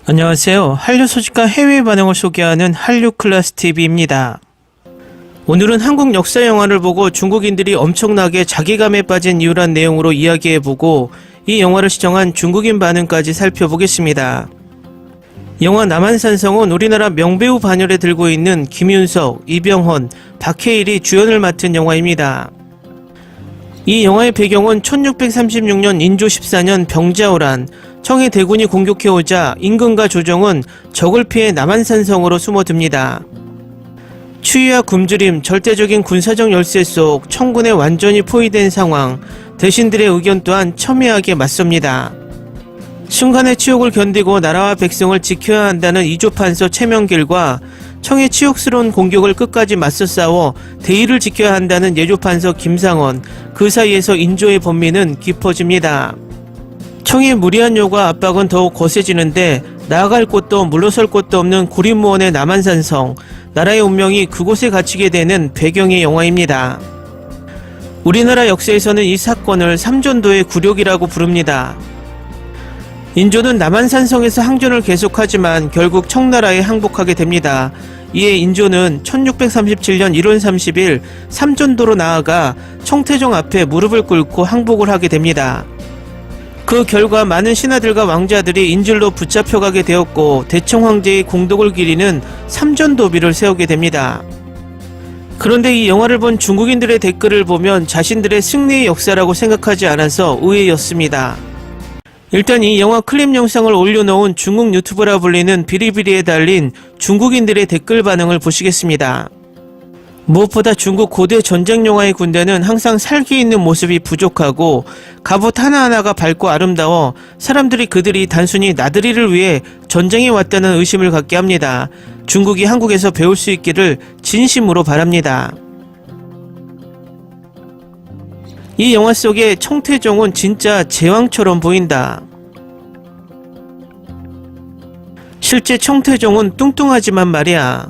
안녕하세요. 한류 소식과 해외 반응을 소개하는 한류클래스TV입니다. 오늘은 한국 역사 영화를 보고 중국인들이 엄청나게 자괴감에 빠진 이유란 내용으로 이야기해보고 이 영화를 시청한 중국인 반응까지 살펴보겠습니다. 영화 남한산성은 우리나라 명배우 반열에 들고 있는 김윤석, 이병헌, 박해일이 주연을 맡은 영화입니다. 이 영화의 배경은 1636년 인조 14년 병자호란, 청해 대군이 공격해오자 임금과 조정은 적을 피해 남한산성으로 숨어듭니다. 추위와 굶주림, 절대적인 군사적 열세 속 청군에 완전히 포위된 상황, 대신들의 의견 또한 첨예하게 맞섭니다. 순간의 치욕을 견디고 나라와 백성을 지켜야 한다는 이조판서 최명길과 청의 치욕스러운 공격을 끝까지 맞서 싸워 대의를 지켜야 한다는 예조판서 김상원, 그 사이에서 인조의 범민은 깊어집니다. 청의 무리한 요구와 압박은 더욱 거세지는데 나아갈 곳도 물러설 곳도 없는 고립무원의 남한산성, 나라의 운명이 그곳에 갇히게 되는 배경의 영화입니다. 우리나라 역사에서는 이 사건을 삼전도의 굴욕이라고 부릅니다. 인조는 남한산성에서 항전을 계속하지만 결국 청나라에 항복하게 됩니다. 이에 인조는 1637년 1월 30일 삼전도로 나아가 청태종 앞에 무릎을 꿇고 항복을 하게 됩니다. 그 결과 많은 신하들과 왕자들이 인질로 붙잡혀가게 되었고 대청 황제의 공덕을 기리는 삼전도비를 세우게 됩니다. 그런데 이 영화를 본 중국인들의 댓글을 보면 자신들의 승리의 역사라고 생각하지 않아서 의외였습니다. 일단 이 영화 클립 영상을 올려놓은 중국 유튜브라 불리는 비리비리에 달린 중국인들의 댓글 반응을 보시겠습니다. 무엇보다 중국 고대 전쟁 영화의 군대는 항상 살기 있는 모습이 부족하고 갑옷 하나하나가 밝고 아름다워 사람들이 그들이 단순히 나들이를 위해 전쟁에 왔다는 의심을 갖게 합니다. 중국이 한국에서 배울 수 있기를 진심으로 바랍니다. 이 영화 속의 청태종은 진짜 제왕처럼 보인다. 실제 청태종은 뚱뚱하지만 말이야.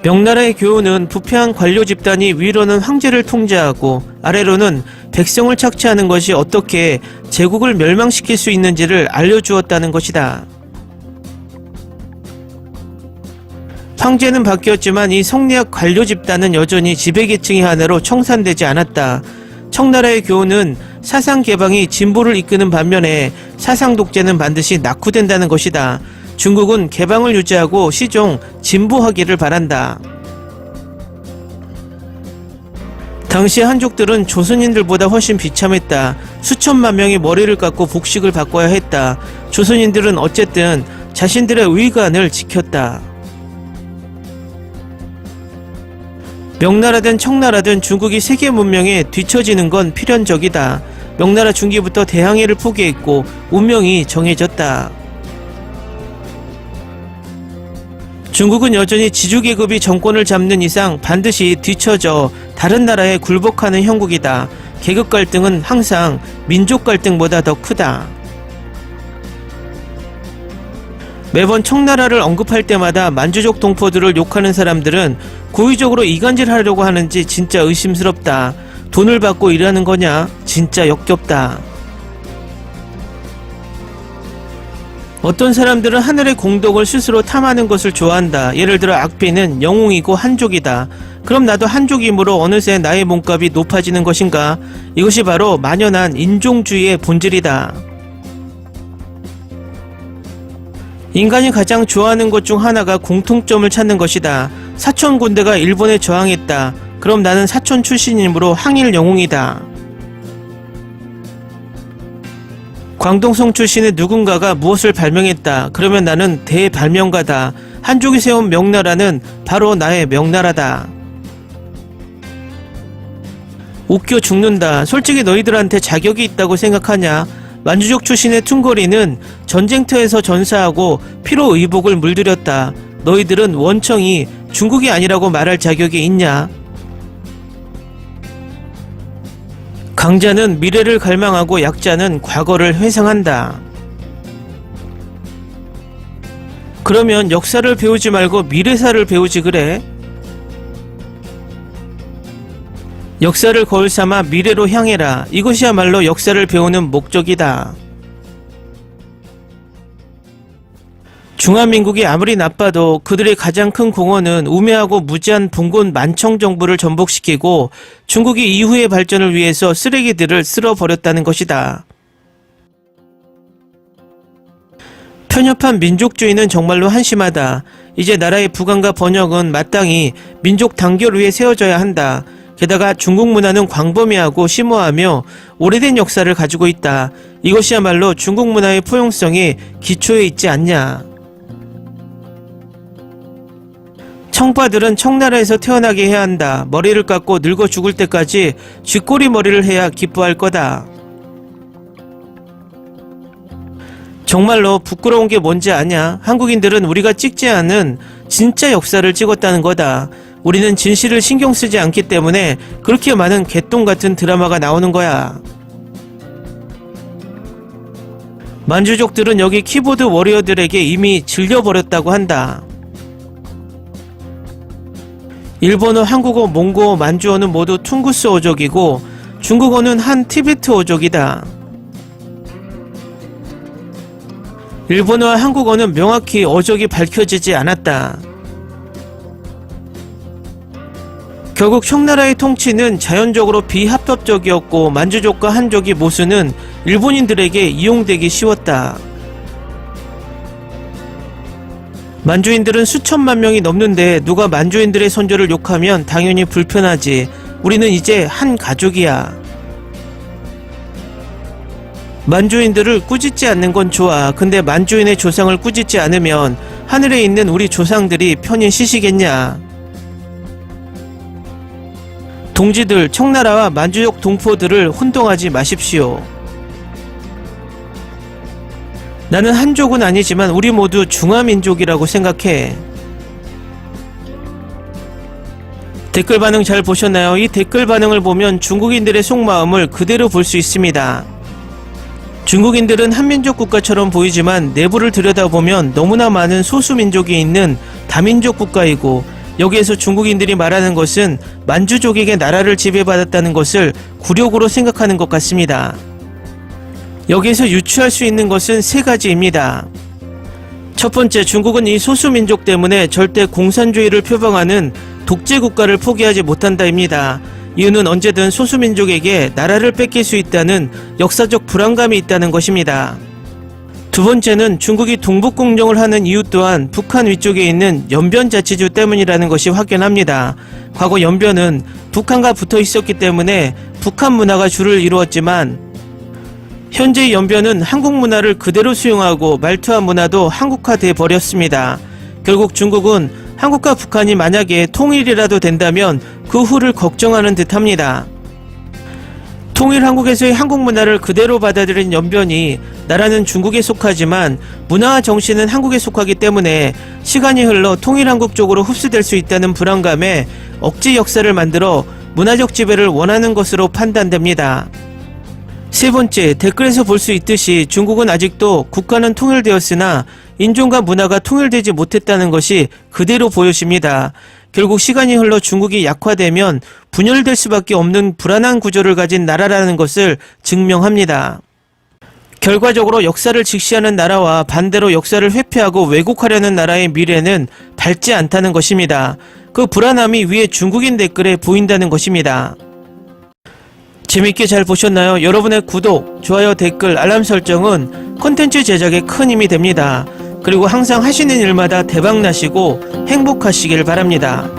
명나라의 교훈은 부패한 관료 집단이 위로는 황제를 통제하고 아래로는 백성을 착취하는 것이 어떻게 제국을 멸망시킬 수 있는지를 알려주었다는 것이다. 황제는 바뀌었지만 이 성리학 관료 집단은 여전히 지배계층의 하나로 청산되지 않았다. 청나라의 교훈은 사상 개방이 진보를 이끄는 반면에 사상 독재는 반드시 낙후된다는 것이다. 중국은 개방을 유지하고 시종 진보하기를 바란다. 당시 한족들은 조선인들보다 훨씬 비참했다. 수천만 명이 머리를 깎고 복식을 바꿔야 했다. 조선인들은 어쨌든 자신들의 의관을 지켰다. 명나라든 청나라든 중국이 세계 문명에 뒤처지는 건 필연적이다. 명나라 중기부터 대항해를 포기했고 운명이 정해졌다. 중국은 여전히 지주계급이 정권을 잡는 이상 반드시 뒤처져 다른 나라에 굴복하는 형국이다. 계급 갈등은 항상 민족 갈등보다 더 크다. 매번 청나라를 언급할 때마다 만주족 동포들을 욕하는 사람들은 고의적으로 이간질하려고 하는지 진짜 의심스럽다. 돈을 받고 일하는 거냐? 진짜 역겹다. 어떤 사람들은 하늘의 공덕을 스스로 탐하는 것을 좋아한다. 예를 들어 악비는 영웅이고 한족이다. 그럼 나도 한족이므로 어느새 나의 몸값이 높아지는 것인가? 이것이 바로 만연한 인종주의의 본질이다. 인간이 가장 좋아하는 것 중 하나가 공통점을 찾는 것이다. 사촌 군대가 일본에 저항했다. 그럼 나는 사촌 출신이므로 항일 영웅이다. 광동성 출신의 누군가가 무엇을 발명했다. 그러면 나는 대발명가다. 한족이 세운 명나라는 바로 나의 명나라다. 웃겨 죽는다. 솔직히 너희들한테 자격이 있다고 생각하냐? 만주족 출신의 퉁거리는 전쟁터에서 전사하고 피로 의복을 물들였다. 너희들은 원청이 중국이 아니라고 말할 자격이 있냐? 강자는 미래를 갈망하고 약자는 과거를 회상한다. 그러면 역사를 배우지 말고 미래사를 배우지 그래? 역사를 거울 삼아 미래로 향해라. 이것이야말로 역사를 배우는 목적이다. 중화민국이 아무리 나빠도 그들의 가장 큰 공헌은 우매하고 무지한 봉건 만청 정부를 전복시키고 중국이 이후의 발전을 위해서 쓰레기들을 쓸어버렸다는 것이다. 편협한 민족주의는 정말로 한심하다. 이제 나라의 부강과 번영은 마땅히 민족 단결 위에 세워져야 한다. 게다가 중국 문화는 광범위하고 심오하며 오래된 역사를 가지고 있다. 이것이야말로 중국 문화의 포용성이 기초에 있지 않냐. 청빠들은 청나라에서 태어나게 해야 한다. 머리를 깎고 늙어 죽을 때까지 쥐꼬리 머리를 해야 기뻐할 거다. 정말로 부끄러운 게 뭔지 아냐? 한국인들은 우리가 찍지 않은 진짜 역사를 찍었다는 거다. 우리는 진실을 신경 쓰지 않기 때문에 그렇게 많은 개똥 같은 드라마가 나오는 거야. 만주족들은 여기 키보드 워리어들에게 이미 질려버렸다고 한다. 일본어, 한국어, 몽고어, 만주어는 모두 퉁구스 어족이고 중국어는 한 티베트 어족이다. 일본어와 한국어는 명확히 어족이 밝혀지지 않았다. 결국 청나라의 통치는 자연적으로 비합법적이었고 만주족과 한족이 모수는 일본인들에게 이용되기 쉬웠다. 만주인들은 수천만 명이 넘는데 누가 만주인들의 선조를 욕하면 당연히 불편하지. 우리는 이제 한 가족이야. 만주인들을 꾸짖지 않는 건 좋아. 근데 만주인의 조상을 꾸짖지 않으면 하늘에 있는 우리 조상들이 편히 쉬시겠냐. 동지들, 청나라와 만주족 동포들을 혼동하지 마십시오. 나는 한족은 아니지만 우리 모두 중화민족이라고 생각해. 댓글 반응 잘 보셨나요? 이 댓글 반응을 보면 중국인들의 속마음을 그대로 볼 수 있습니다. 중국인들은 한민족 국가처럼 보이지만 내부를 들여다보면 너무나 많은 소수민족이 있는 다민족 국가이고 여기에서 중국인들이 말하는 것은 만주족에게 나라를 지배받았다는 것을 굴욕으로 생각하는 것 같습니다. 여기에서 유추할 수 있는 것은 세 가지입니다. 첫 번째, 중국은 이 소수민족 때문에 절대 공산주의를 표방하는 독재국가를 포기하지 못한다입니다. 이유는 언제든 소수민족에게 나라를 뺏길 수 있다는 역사적 불안감이 있다는 것입니다. 두 번째는 중국이 동북공정을 하는 이유 또한 북한 위쪽에 있는 연변자치주 때문이라는 것이 확연합니다. 과거 연변은 북한과 붙어 있었기 때문에 북한 문화가 주를 이루었지만 현재 연변은 한국 문화를 그대로 수용하고 말투와 문화도 한국화돼 버렸습니다. 결국 중국은 한국과 북한이 만약에 통일이라도 된다면 그 후를 걱정하는 듯합니다. 통일 한국에서의 한국 문화를 그대로 받아들인 연변이 나라는 중국에 속하지만 문화와 정신은 한국에 속하기 때문에 시간이 흘러 통일 한국 쪽으로 흡수될 수 있다는 불안감에 억지 역사를 만들어 문화적 지배를 원하는 것으로 판단됩니다. 세 번째, 댓글에서 볼 수 있듯이 중국은 아직도 국가는 통일되었으나 인종과 문화가 통일되지 못했다는 것이 그대로 보여집니다. 결국 시간이 흘러 중국이 약화되면 분열될 수밖에 없는 불안한 구조를 가진 나라라는 것을 증명합니다. 결과적으로 역사를 직시하는 나라와 반대로 역사를 회피하고 왜곡하려는 나라의 미래는 밝지 않다는 것입니다. 그 불안함이 위에 중국인 댓글에 보인다는 것입니다. 재밌게 잘 보셨나요? 여러분의 구독, 좋아요, 댓글, 알람 설정은 콘텐츠 제작에 큰 힘이 됩니다. 그리고 항상 하시는 일마다 대박 나시고 행복하시길 바랍니다.